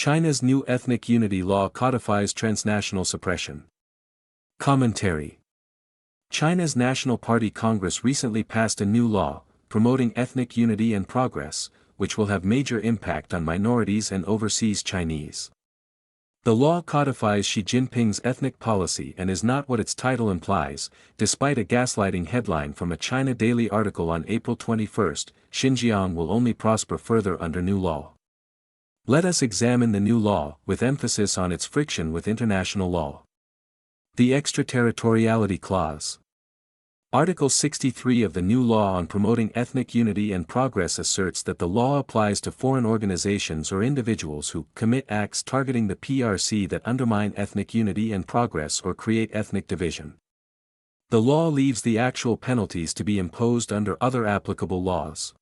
China's new ethnic unity law codifies transnational suppression. Commentary. China's National Party Congress recently passed a new law, promoting ethnic unity and progress, which will have major impact on minorities and overseas Chinese. The law codifies Xi Jinping's ethnic policy and is not what its title implies, despite a gaslighting headline from a China Daily article on April 21. Xinjiang will only prosper further under new law. Let us examine the new law, with emphasis on its friction with international law. The Extraterritoriality Clause. Article 63 of the new law on promoting ethnic unity and progress asserts that the law applies to foreign organizations or individuals who commit acts targeting the PRC that undermine ethnic unity and progress or create ethnic division. The law leaves the actual penalties to be imposed under other applicable laws.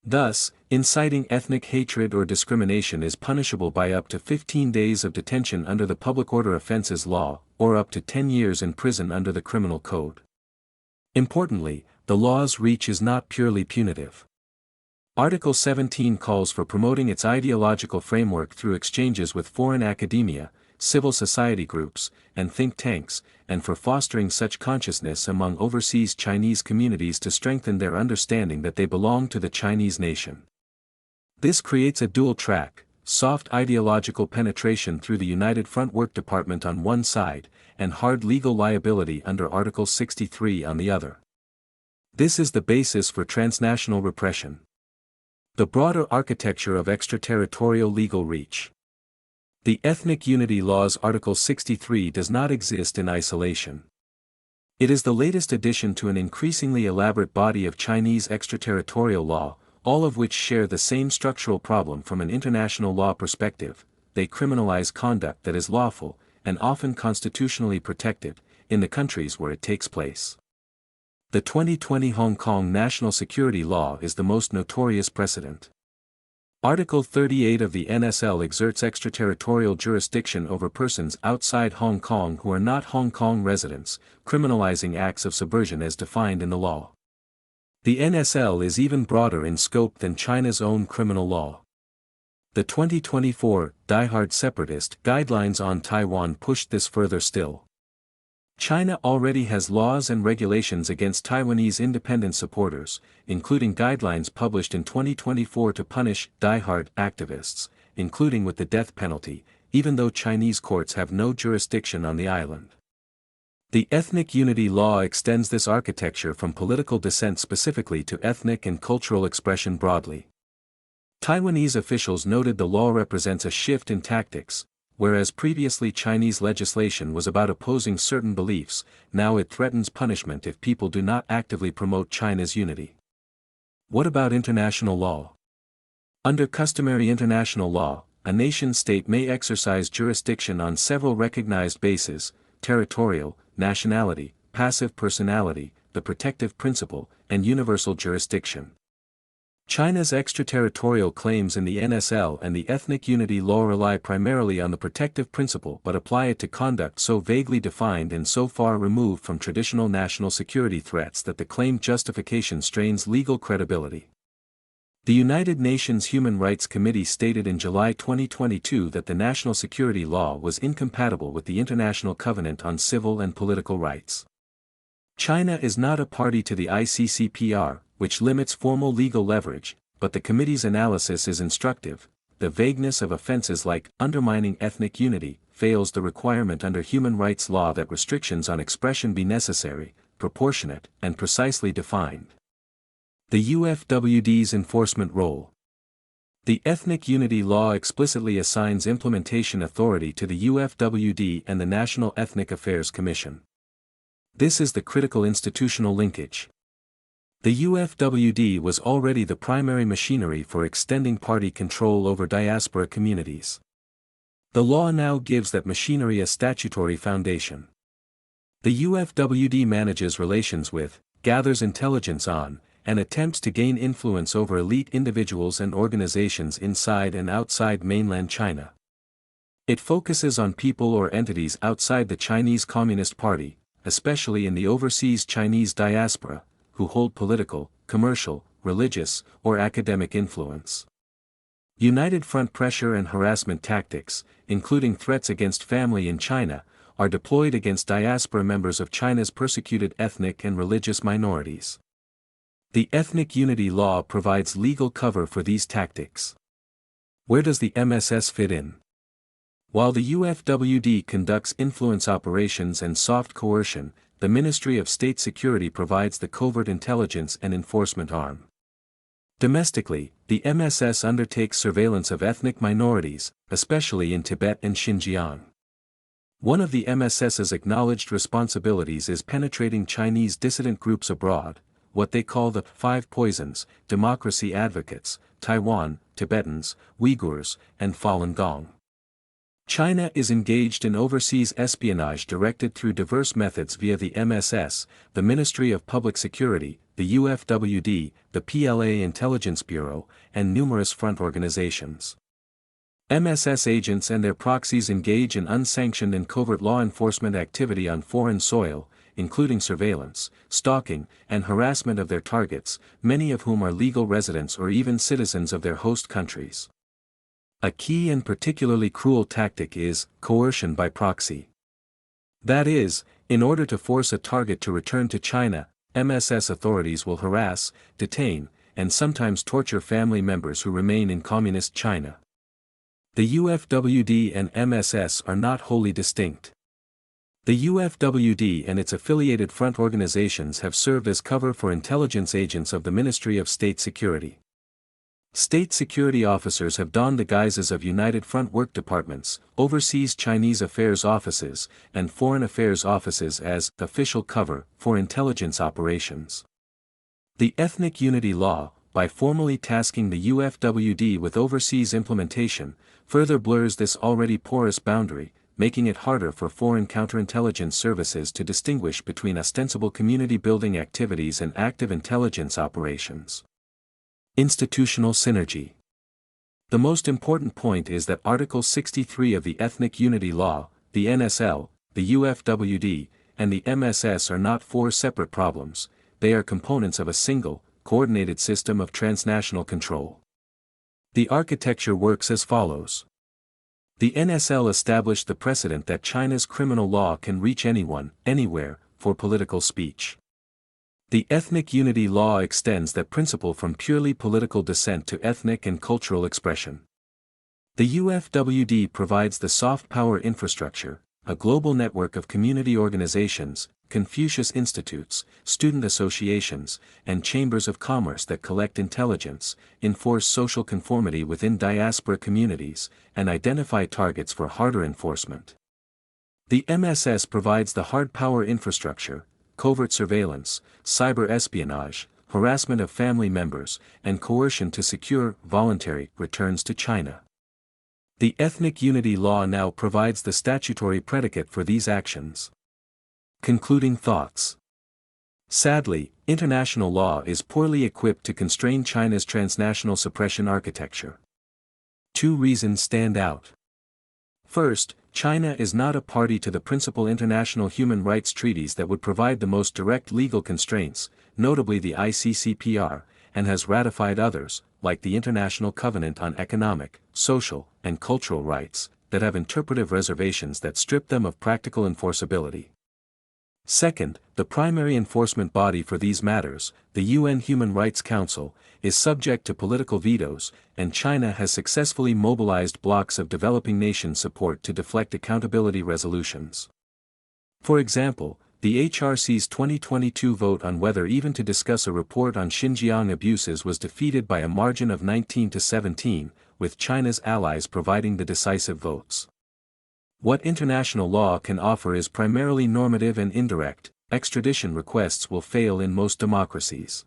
Thus, inciting ethnic hatred or discrimination is punishable by up to 15 days of detention under the Public Order Offences Law, or up to 10 years in prison under the Criminal Code. Importantly, the law's reach is not purely punitive. Article 17 calls for promoting its ideological framework through exchanges with foreign academia, civil society groups, and think tanks, and for fostering such consciousness among overseas Chinese communities to strengthen their understanding that they belong to the Chinese nation. This creates a dual track: soft ideological penetration through the United Front Work Department on one side, and hard legal liability under Article 63 on the other. This is the basis for transnational repression. The broader architecture of extraterritorial legal reach. The Ethnic Unity Law's Article 63 does not exist in isolation. It is the latest addition to an increasingly elaborate body of Chinese extraterritorial law, all of which share the same structural problem from an international law perspective: they criminalize conduct that is lawful, and often constitutionally protected, in the countries where it takes place. The 2020 Hong Kong National Security Law is the most notorious precedent. Article 38 of the NSL exerts extraterritorial jurisdiction over persons outside Hong Kong who are not Hong Kong residents, criminalizing acts of subversion as defined in the law. The NSL is even broader in scope than China's own criminal law. The 2024 Die-Hard Separatist Guidelines on Taiwan pushed this further still. China already has laws and regulations against Taiwanese independent supporters, including guidelines published in 2024 to punish die-hard activists, including with the death penalty, even though Chinese courts have no jurisdiction on the island. The Ethnic Unity Law extends this architecture from political dissent specifically to ethnic and cultural expression broadly. Taiwanese officials noted the law represents a shift in tactics. Whereas previously Chinese legislation was about opposing certain beliefs, now it threatens punishment if people do not actively promote China's unity. What about international law? Under customary international law, a nation-state may exercise jurisdiction on several recognized bases: territorial, nationality, passive personality, the protective principle, and universal jurisdiction. China's extraterritorial claims in the NSL and the Ethnic Unity Law rely primarily on the protective principle but apply it to conduct so vaguely defined and so far removed from traditional national security threats that the claimed justification strains legal credibility. The United Nations Human Rights Committee stated in July 2022 that the national security law was incompatible with the International Covenant on Civil and Political Rights. China is not a party to the ICCPR, which limits formal legal leverage, but the committee's analysis is instructive. The vagueness of offenses like undermining ethnic unity fails the requirement under human rights law that restrictions on expression be necessary, proportionate, and precisely defined. The UFWD's enforcement role. The Ethnic Unity Law explicitly assigns implementation authority to the UFWD and the National Ethnic Affairs Commission. This is the critical institutional linkage. The UFWD was already the primary machinery for extending party control over diaspora communities. The law now gives that machinery a statutory foundation. The UFWD manages relations with, gathers intelligence on, and attempts to gain influence over elite individuals and organizations inside and outside mainland China. It focuses on people or entities outside the Chinese Communist Party, especially in the overseas Chinese diaspora, who hold political, commercial, religious, or academic influence. United front pressure and harassment tactics, including threats against family in China, are deployed against diaspora members of China's persecuted ethnic and religious minorities. The Ethnic Unity Law provides legal cover for these tactics. Where does the MSS fit in? While the UFWD conducts influence operations and soft coercion, the Ministry of State Security provides the covert intelligence and enforcement arm. Domestically, the MSS undertakes surveillance of ethnic minorities, especially in Tibet and Xinjiang. One of the MSS's acknowledged responsibilities is penetrating Chinese dissident groups abroad, what they call the Five Poisons: democracy advocates, Taiwan, Tibetans, Uyghurs, and Falun Gong. China is engaged in overseas espionage directed through diverse methods via the MSS, the Ministry of Public Security, the UFWD, the PLA Intelligence Bureau, and numerous front organizations. MSS agents and their proxies engage in unsanctioned and covert law enforcement activity on foreign soil, including surveillance, stalking, and harassment of their targets, many of whom are legal residents or even citizens of their host countries. A key and particularly cruel tactic is coercion by proxy. That is, in order to force a target to return to China, MSS authorities will harass, detain, and sometimes torture family members who remain in Communist China. The UFWD and MSS are not wholly distinct. The UFWD and its affiliated front organizations have served as cover for intelligence agents of the Ministry of State Security. State security officers have donned the guises of United Front work departments, overseas Chinese affairs offices, and foreign affairs offices as official cover for intelligence operations. The Ethnic Unity Law, by formally tasking the UFWD with overseas implementation, further blurs this already porous boundary, making it harder for foreign counterintelligence services to distinguish between ostensible community-building activities and active intelligence operations. Institutional synergy. The most important point is that Article 63 of the Ethnic Unity Law, the NSL, the UFWD, and the MSS are not four separate problems, they are components of a single, coordinated system of transnational control. The architecture works as follows. The NSL established the precedent that China's criminal law can reach anyone, anywhere, for political speech. The Ethnic Unity Law extends that principle from purely political dissent to ethnic and cultural expression. The UFWD provides the soft power infrastructure, a global network of community organizations, Confucius institutes, student associations, and chambers of commerce that collect intelligence, enforce social conformity within diaspora communities, and identify targets for harder enforcement. The MSS provides the hard power infrastructure, covert surveillance, cyber espionage, harassment of family members, and coercion to secure voluntary returns to China. The Ethnic Unity Law now provides the statutory predicate for these actions. Concluding thoughts. Sadly, international law is poorly equipped to constrain China's transnational suppression architecture. Two reasons stand out. First, China is not a party to the principal international human rights treaties that would provide the most direct legal constraints, notably the ICCPR, and has ratified others, like the International Covenant on Economic, Social, and Cultural Rights, that have interpretive reservations that strip them of practical enforceability. Second, the primary enforcement body for these matters, the UN Human Rights Council, is subject to political vetoes, and China has successfully mobilized blocs of developing nation support to deflect accountability resolutions. For example, the HRC's 2022 vote on whether even to discuss a report on Xinjiang abuses was defeated by a margin of 19 to 17, with China's allies providing the decisive votes. What international law can offer is primarily normative and indirect. Extradition requests will fail in most democracies.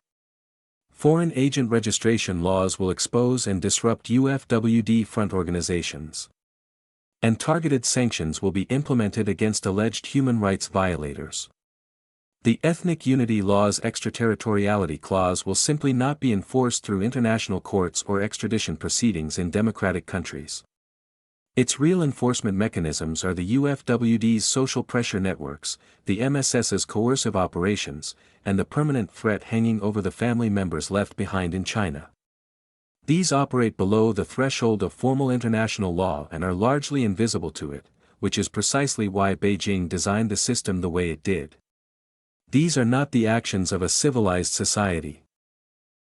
Foreign agent registration laws will expose and disrupt UFWD front organizations. And targeted sanctions will be implemented against alleged human rights violators. The Ethnic Unity Law's extraterritoriality clause will simply not be enforced through international courts or extradition proceedings in democratic countries. Its real enforcement mechanisms are the UFWD's social pressure networks, the MSS's coercive operations, and the permanent threat hanging over the family members left behind in China. These operate below the threshold of formal international law and are largely invisible to it, which is precisely why Beijing designed the system the way it did. These are not the actions of a civilized society.